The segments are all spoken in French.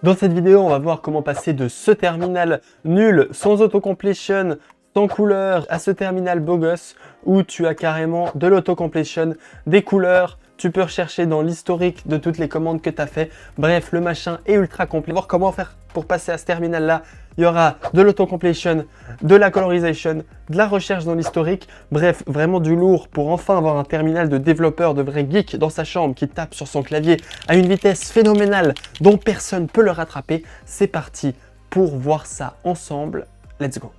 Dans cette vidéo, on va voir comment passer de ce terminal nul, sans autocompletion, sans couleur, à ce terminal beau gosse où tu as carrément de l'autocompletion, des couleurs, tu peux rechercher dans l'historique de toutes les commandes que tu as fait. Bref, le machin est ultra complet. Voir comment faire pour passer à ce terminal-là. Il y aura de l'autocompletion, de la colorisation, de la recherche dans l'historique. Bref, vraiment du lourd pour enfin avoir un terminal de développeur, de vrai geek dans sa chambre qui tape sur son clavier à une vitesse phénoménale dont personne ne peut le rattraper. C'est parti pour voir ça ensemble. Let's go!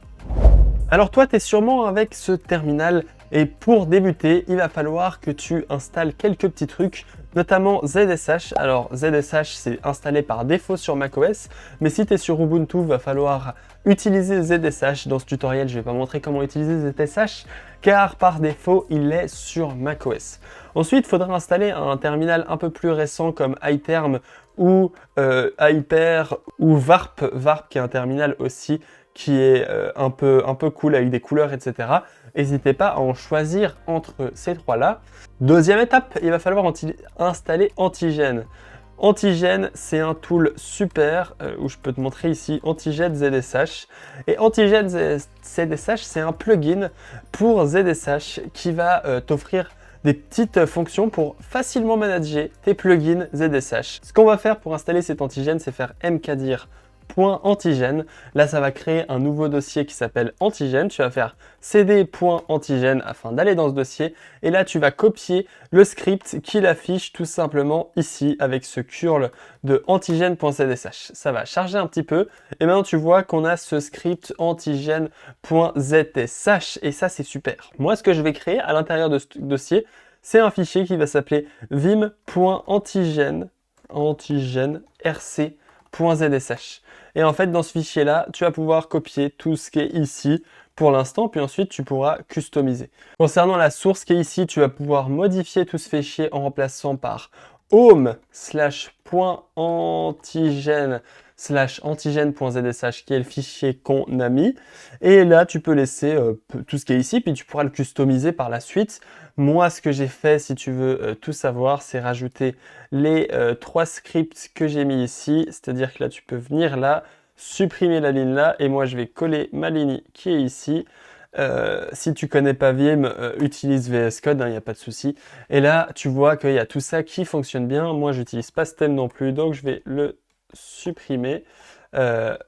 Alors toi, tu es sûrement avec ce terminal et pour débuter, il va falloir que tu installes quelques petits trucs, notamment ZSH. Alors ZSH, c'est installé par défaut sur macOS, mais si tu es sur Ubuntu, il va falloir utiliser ZSH. Dans ce tutoriel, je ne vais pas montrer comment utiliser ZSH, car par défaut, il est sur macOS. Ensuite, il faudra installer un terminal un peu plus récent comme iTerm ou Hyper ou Varp. Varp qui est un terminal aussi qui est un peu cool avec des couleurs, etc. N'hésitez pas à en choisir entre ces trois-là. Deuxième étape, il va falloir installer Antigène. Antigène, c'est un tool super où je peux te montrer ici Antigène ZSH. Et Antigène ZSH, c'est un plugin pour ZSH qui va t'offrir des petites fonctions pour facilement manager tes plugins ZSH. Ce qu'on va faire pour installer cet antigène, c'est faire mkdir.antigène. Là, ça va créer un nouveau dossier qui s'appelle antigène. Tu vas faire cd.antigène afin d'aller dans ce dossier. Et là, tu vas copier le script qui l'affiche tout simplement ici avec ce curl de antigène.zsh. Ça va charger un petit peu. Et maintenant, tu vois qu'on a ce script antigène.zsh. Et ça, c'est super. Moi, ce que je vais créer à l'intérieur de ce dossier, c'est un fichier qui va s'appeler vim.antigène.rc.zsh. Et en fait, dans ce fichier-là, tu vas pouvoir copier tout ce qui est ici pour l'instant, puis ensuite, tu pourras customiser. Concernant la source qui est ici, tu vas pouvoir modifier tout ce fichier en remplaçant par home/.antigène/antigène.zsh qui est le fichier qu'on a mis. Et là, tu peux laisser tout ce qui est ici, puis tu pourras le customiser par la suite. Moi, ce que j'ai fait, si tu veux tout savoir, c'est rajouter les 3 scripts que j'ai mis ici. C'est-à-dire que là, tu peux venir là, supprimer la ligne là, et moi, je vais coller ma ligne qui est ici. Si tu connais pas Vim, utilise VS Code, il n'y a pas de souci. Et là, tu vois qu'il y a tout ça qui fonctionne bien. Moi, j'utilise pas Stem non plus, donc je vais le supprimer. Voilà,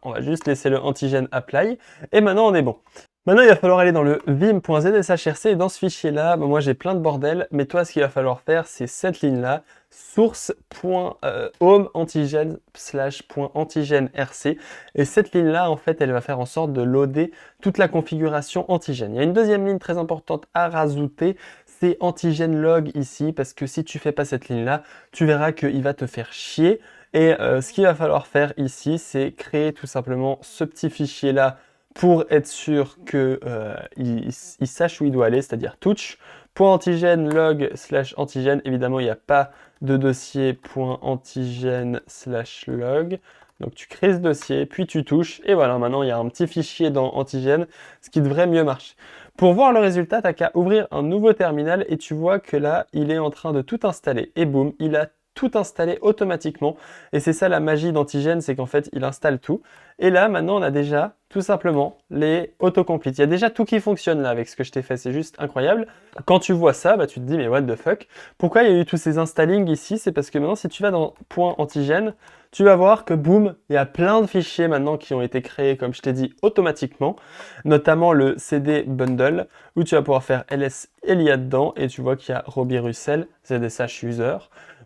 on va juste laisser le antigène apply. Et maintenant, on est bon. Maintenant, il va falloir aller dans le vim.zshrc et dans ce fichier-là, moi j'ai plein de bordel, mais toi, ce qu'il va falloir faire, c'est cette ligne-là, source.home/antigène/rc. Et cette ligne-là, en fait, elle va faire en sorte de loader toute la configuration antigène. Il y a une deuxième ligne très importante à rajouter, c'est antigène log ici, parce que si tu fais pas cette ligne-là, tu verras qu'il va te faire chier. Et ce qu'il va falloir faire ici, c'est créer tout simplement ce petit fichier-là pour être sûr qu'il sache où il doit aller, c'est-à-dire touch.antigène log/antigène. Évidemment, il n'y a pas de dossier .antigène/log. Donc tu crées ce dossier, puis tu touches, et voilà, maintenant il y a un petit fichier dans antigène, ce qui devrait mieux marcher. Pour voir le résultat, tu n'as qu'à ouvrir un nouveau terminal, et tu vois que là, il est en train de tout installer. Et boum, il a tout installé automatiquement. Et c'est ça la magie d'Antigène, c'est qu'en fait, il installe tout. Et là, maintenant, on a déjà tout simplement les autocomplete. Il y a déjà tout qui fonctionne là avec ce que je t'ai fait, c'est juste incroyable. Quand tu vois ça, bah, tu te dis, mais what the fuck? Pourquoi il y a eu tous ces installings ici? C'est parce que maintenant, si tu vas dans .antigène, tu vas voir que boum, il y a plein de fichiers maintenant qui ont été créés, comme je t'ai dit, automatiquement, notamment le CD bundle, où tu vas pouvoir faire ls elia dedans, et tu vois qu'il y a Robbie Russell, ZSH user.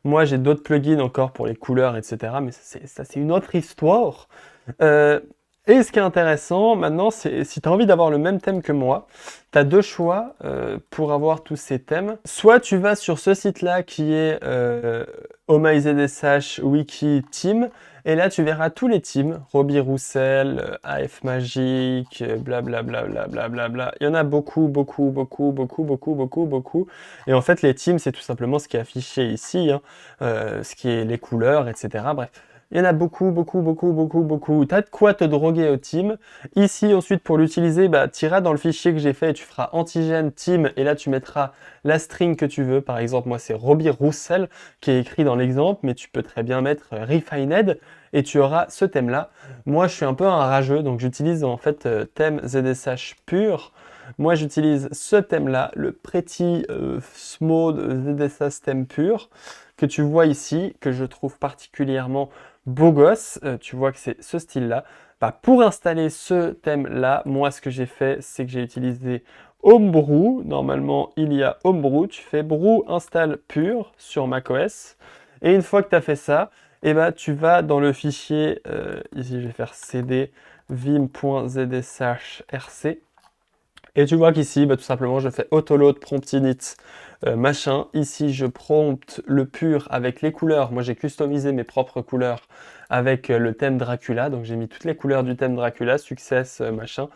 Moi, j'ai d'autres plugins encore pour les couleurs, etc. Mais ça, c'est une autre histoire. Et ce qui est intéressant maintenant, c'est si tu as envie d'avoir le même thème que moi, tu as deux choix pour avoir tous ces thèmes. Soit tu vas sur ce site-là qui est OhmyZSH Wiki Team, et là tu verras tous les teams, Robbie Roussel, AF Magic, blablabla, blablabla. Il y en a beaucoup. Et en fait, les teams, c'est tout simplement ce qui est affiché ici, hein, ce qui est les couleurs, etc. Bref. Il y en a beaucoup, beaucoup, beaucoup, beaucoup, beaucoup. Tu as de quoi te droguer au team. Ici, ensuite, pour l'utiliser, bah, tu iras dans le fichier que j'ai fait et tu feras antigène team. Et là, tu mettras la string que tu veux. Par exemple, moi, c'est Robbie Roussel qui est écrit dans l'exemple, mais tu peux très bien mettre Refined et tu auras ce thème-là. Moi, je suis un peu un rageux, donc j'utilise en fait thème ZSH pur. Moi, j'utilise ce thème-là, le Pretty Small ZSH thème pur, que tu vois ici, que je trouve particulièrement beau gosse. Tu vois que c'est ce style-là. Bah, pour installer ce thème-là, moi, ce que j'ai fait, c'est que j'ai utilisé Homebrew. Normalement, il y a Homebrew. Tu fais brew install pur sur macOS. Et une fois que tu as fait ça, et bah, tu vas dans le fichier, ici je vais faire cd vim.zshrc. Et tu vois qu'ici, bah, tout simplement, je fais autoload prompt init machin. Ici, je prompt le pur avec les couleurs. Moi, j'ai customisé mes propres couleurs avec le thème Dracula. Donc, j'ai mis toutes les couleurs du thème Dracula, success, machin.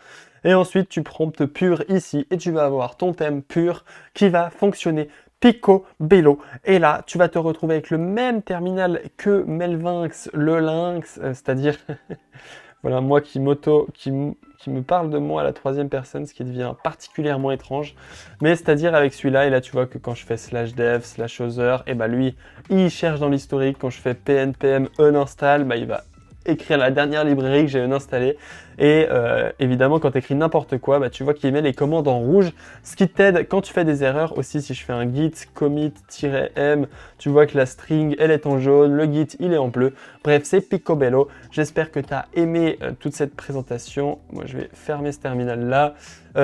Et ensuite, tu promptes pur ici et tu vas avoir ton thème pur qui va fonctionner picobello. Et là, tu vas te retrouver avec le même terminal que Melvynx, le lynx, c'est-à-dire... Voilà, moi qui me parle de moi à la troisième personne, ce qui devient particulièrement étrange. Mais c'est-à-dire avec celui-là, et là tu vois que quand je fais /dev, /other, et bah lui, il cherche dans l'historique. Quand je fais pnpm uninstall, bah il va écrire la dernière librairie que j'ai uninstallée. Et évidemment, quand tu écris n'importe quoi, bah, tu vois qu'il met les commandes en rouge, ce qui t'aide quand tu fais des erreurs. Aussi, si je fais un git commit-m, tu vois que la string, elle est en jaune, le git, il est en bleu. Bref, c'est picobello. J'espère que tu as aimé toute cette présentation. Moi, je vais fermer ce terminal-là.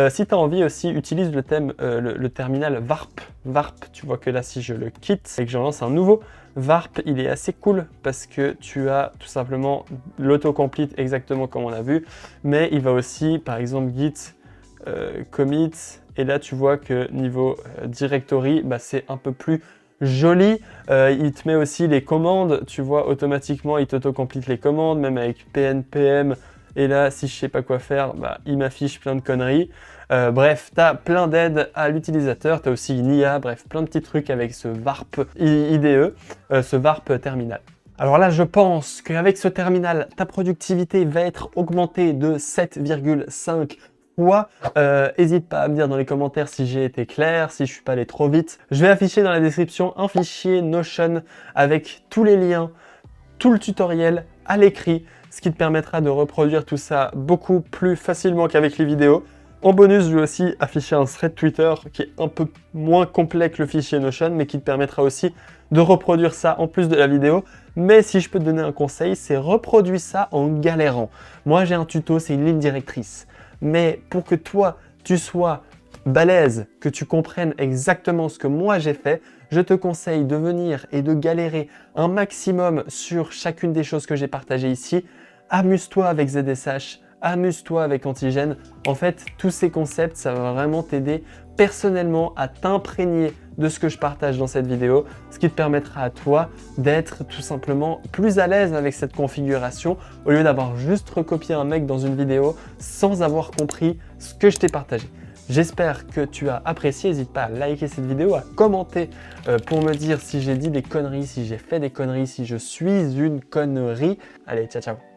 Si tu as envie aussi, utilise le terminal Warp. Warp, tu vois que là, si je le quitte et que j'en lance un nouveau, Warp, il est assez cool parce que tu as tout simplement l'autocomplete exactement comme on a vu, mais il va aussi, par exemple, git commit, et là tu vois que niveau directory, bah, c'est un peu plus joli. Il te met aussi les commandes, tu vois, automatiquement, il t'autocomplete les commandes, même avec pnpm. Et là, si je sais pas quoi faire, bah, il m'affiche plein de conneries. Bref, tu as plein d'aides à l'utilisateur. Tu as aussi une IA, bref, plein de petits trucs avec ce VARP IDE, ce VARP terminal. Alors là, je pense qu'avec ce terminal, ta productivité va être augmentée de 7,5 fois. N'hésite pas à me dire dans les commentaires si j'ai été clair, si je suis pas allé trop vite. Je vais afficher dans la description un fichier Notion avec tous les liens, tout le tutoriel à l'écrit, ce qui te permettra de reproduire tout ça beaucoup plus facilement qu'avec les vidéos. En bonus, je vais aussi afficher un thread Twitter qui est un peu moins complet que le fichier Notion, mais qui te permettra aussi de reproduire ça en plus de la vidéo. Mais si je peux te donner un conseil, c'est reproduire ça en galérant. Moi, j'ai un tuto, c'est une ligne directrice. Mais pour que toi, tu sois balèze, que tu comprennes exactement ce que moi j'ai fait, je te conseille de venir et de galérer un maximum sur chacune des choses que j'ai partagées ici. Amuse-toi avec ZSH, amuse-toi avec Antigène. En fait, tous ces concepts, ça va vraiment t'aider personnellement à t'imprégner de ce que je partage dans cette vidéo, ce qui te permettra à toi d'être tout simplement plus à l'aise avec cette configuration au lieu d'avoir juste recopié un mec dans une vidéo sans avoir compris ce que je t'ai partagé. J'espère que tu as apprécié, n'hésite pas à liker cette vidéo, à commenter pour me dire si j'ai dit des conneries, si j'ai fait des conneries, si je suis une connerie. Allez, ciao ciao.